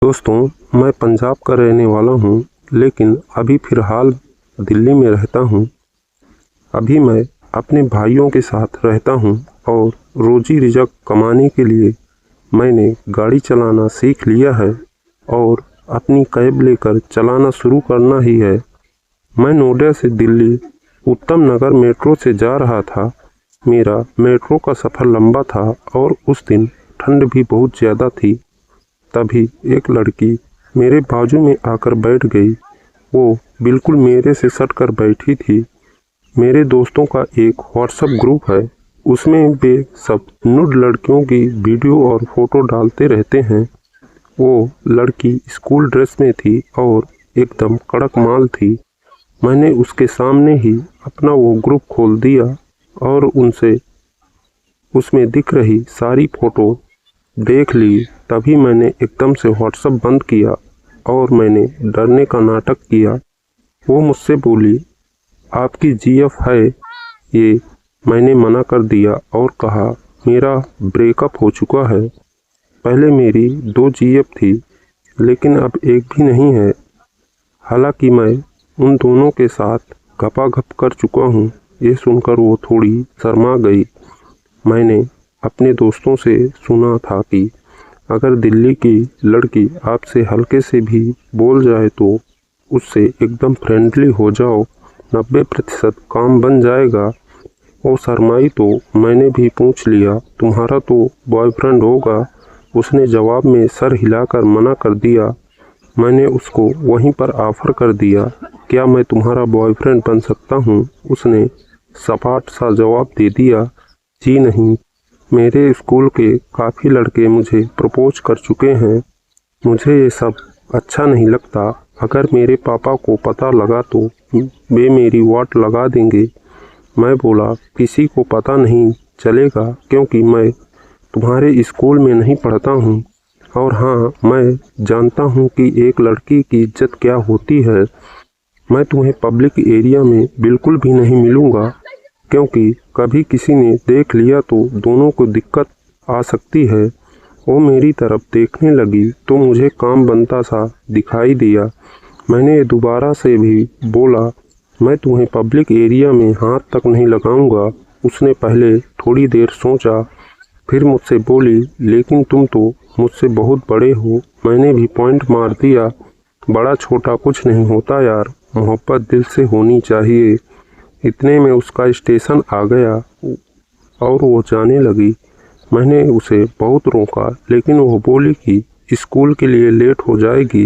दोस्तों, मैं पंजाब का रहने वाला हूँ, लेकिन अभी फ़िलहाल दिल्ली में रहता हूँ। अभी मैं अपने भाइयों के साथ रहता हूँ और रोज़ी रिज़्क़ कमाने के लिए मैंने गाड़ी चलाना सीख लिया है और अपनी कैब लेकर चलाना शुरू करना ही है। मैं नोएडा से दिल्ली उत्तम नगर मेट्रो से जा रहा था। मेरा मेट्रो का सफ़र लंबा था और उस दिन ठंड भी बहुत ज़्यादा थी। तभी एक लड़की मेरे बाजू में आकर बैठ गई। वो बिल्कुल मेरे से सटकर बैठी थी। मेरे दोस्तों का एक व्हाट्सएप ग्रुप है, उसमें वे सब नुड लड़कियों की वीडियो और फोटो डालते रहते हैं। वो लड़की स्कूल ड्रेस में थी और एकदम कड़क माल थी। मैंने उसके सामने ही अपना वो ग्रुप खोल दिया और उनसे उसमें दिख रही सारी फ़ोटो देख ली। तभी मैंने एकदम से व्हाट्सएप बंद किया और मैंने डरने का नाटक किया। वो मुझसे बोली, आपकी जीएफ है ये? मैंने मना कर दिया और कहा, मेरा ब्रेकअप हो चुका है। पहले मेरी 2 जीएफ थी, लेकिन अब एक भी नहीं है। हालांकि मैं उन दोनों के साथ गपागप कर चुका हूँ। ये सुनकर वो थोड़ी शर्मा गई। मैंने अपने दोस्तों से सुना था कि अगर दिल्ली की लड़की आपसे हल्के से भी बोल जाए तो उससे एकदम फ्रेंडली हो जाओ, 90% काम बन जाएगा। वो शर्माई तो मैंने भी पूछ लिया, तुम्हारा तो बॉयफ्रेंड होगा? उसने जवाब में सर हिलाकर मना कर दिया। मैंने उसको वहीं पर ऑफ़र कर दिया, क्या मैं तुम्हारा बॉयफ्रेंड बन सकता हूँ? उसने सपाट सा जवाब दे दिया, जी नहीं, मेरे स्कूल के काफ़ी लड़के मुझे प्रपोज कर चुके हैं। मुझे ये सब अच्छा नहीं लगता। अगर मेरे पापा को पता लगा तो वे मेरी वाट लगा देंगे। मैं बोला, किसी को पता नहीं चलेगा क्योंकि मैं तुम्हारे स्कूल में नहीं पढ़ता हूँ। और हाँ, मैं जानता हूँ कि एक लड़की की इज्जत क्या होती है। मैं तुम्हें पब्लिक एरिया में बिल्कुल भी नहीं मिलूँगा, क्योंकि कभी किसी ने देख लिया तो दोनों को दिक्कत आ सकती है। वो मेरी तरफ देखने लगी तो मुझे काम बनता सा दिखाई दिया। मैंने दोबारा से भी बोला, मैं तुम्हें पब्लिक एरिया में हाथ तक नहीं लगाऊंगा। उसने पहले थोड़ी देर सोचा, फिर मुझसे बोली, लेकिन तुम तो मुझसे बहुत बड़े हो। मैंने भी पॉइंट मार दिया, बड़ा छोटा कुछ नहीं होता यार, मोहब्बत दिल से होनी चाहिए। इतने में उसका स्टेशन आ गया और वो जाने लगी। मैंने उसे बहुत रोका, लेकिन वो बोली कि स्कूल के लिए लेट हो जाएगी।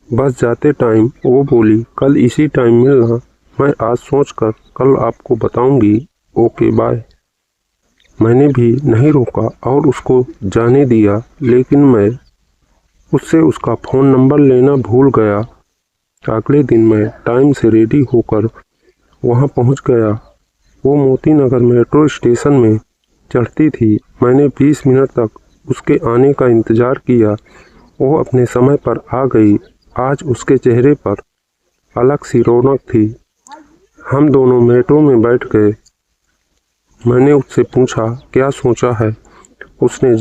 बस जाते टाइम वो बोली, कल इसी टाइम मिलना। मैं आज सोचकर कल आपको बताऊंगी। Okay bye. मैंने भी नहीं रोका और उसको जाने दिया, लेकिन मैं उससे उसका फ़ोन नंबर लेना भूल गया। अगले दिन मैं टाइम से रेडी होकर वहाँ पहुँच गया। वो मोती नगर मेट्रो स्टेशन में चढ़ती थी। मैंने 20 मिनट तक उसके आने का इंतज़ार किया। वो अपने समय पर आ गई। आज उसके चेहरे पर अलग सी रौनक थी। हम दोनों मेट्रो में बैठ गए। मैंने उससे पूछा, क्या सोचा है? उसने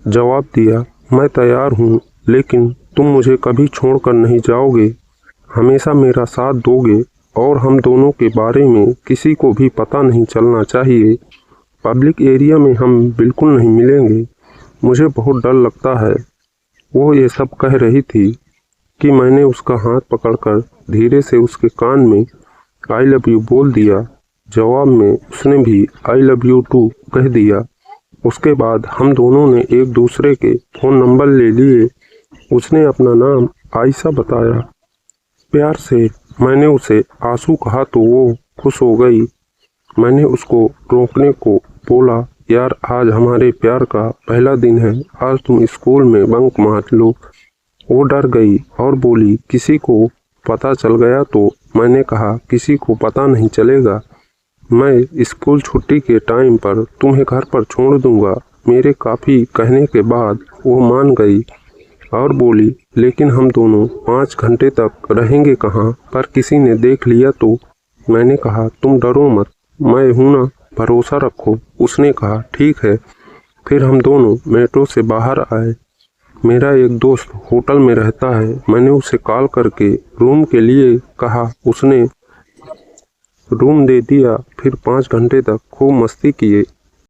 जवाब दिया, मैं तैयार हूँ, लेकिन तुम मुझे कभी छोड़कर नहीं जाओगे, हमेशा मेरा साथ दोगे और हम दोनों के बारे में किसी को भी पता नहीं चलना चाहिए। पब्लिक एरिया में हम बिल्कुल नहीं मिलेंगे, मुझे बहुत डर लगता है। वो ये सब कह रही थी कि मैंने उसका हाथ पकड़कर धीरे से उसके कान में आई लव यू बोल दिया। जवाब में उसने भी आई लव यू टू कह दिया। उसके बाद हम दोनों ने एक दूसरे के फ़ोन नंबर ले लिए। उसने अपना नाम आयशा बताया। प्यार से मैंने उसे आंसू कहा तो वो खुश हो गई। मैंने उसको रोकने को बोला, यार आज हमारे प्यार का पहला दिन है, आज तुम स्कूल में बंक मार लो। वो डर गई और बोली, किसी को पता चल गया तो? मैंने कहा, किसी को पता नहीं चलेगा। मैं स्कूल छुट्टी के टाइम पर तुम्हें घर पर छोड़ दूंगा। मेरे काफ़ी कहने के बाद वो मान गई और बोली, लेकिन हम दोनों 5 घंटे तक रहेंगे कहाँ पर किसी ने देख लिया तो? मैंने कहा, तुम डरो मत, मैं हूँ ना, भरोसा रखो। उसने कहा, ठीक है। फिर हम दोनों मेट्रो से बाहर आए। मेरा एक दोस्त होटल में रहता है। मैंने उसे कॉल करके रूम के लिए कहा, उसने रूम दे दिया। फिर 5 घंटे तक खूब मस्ती किए।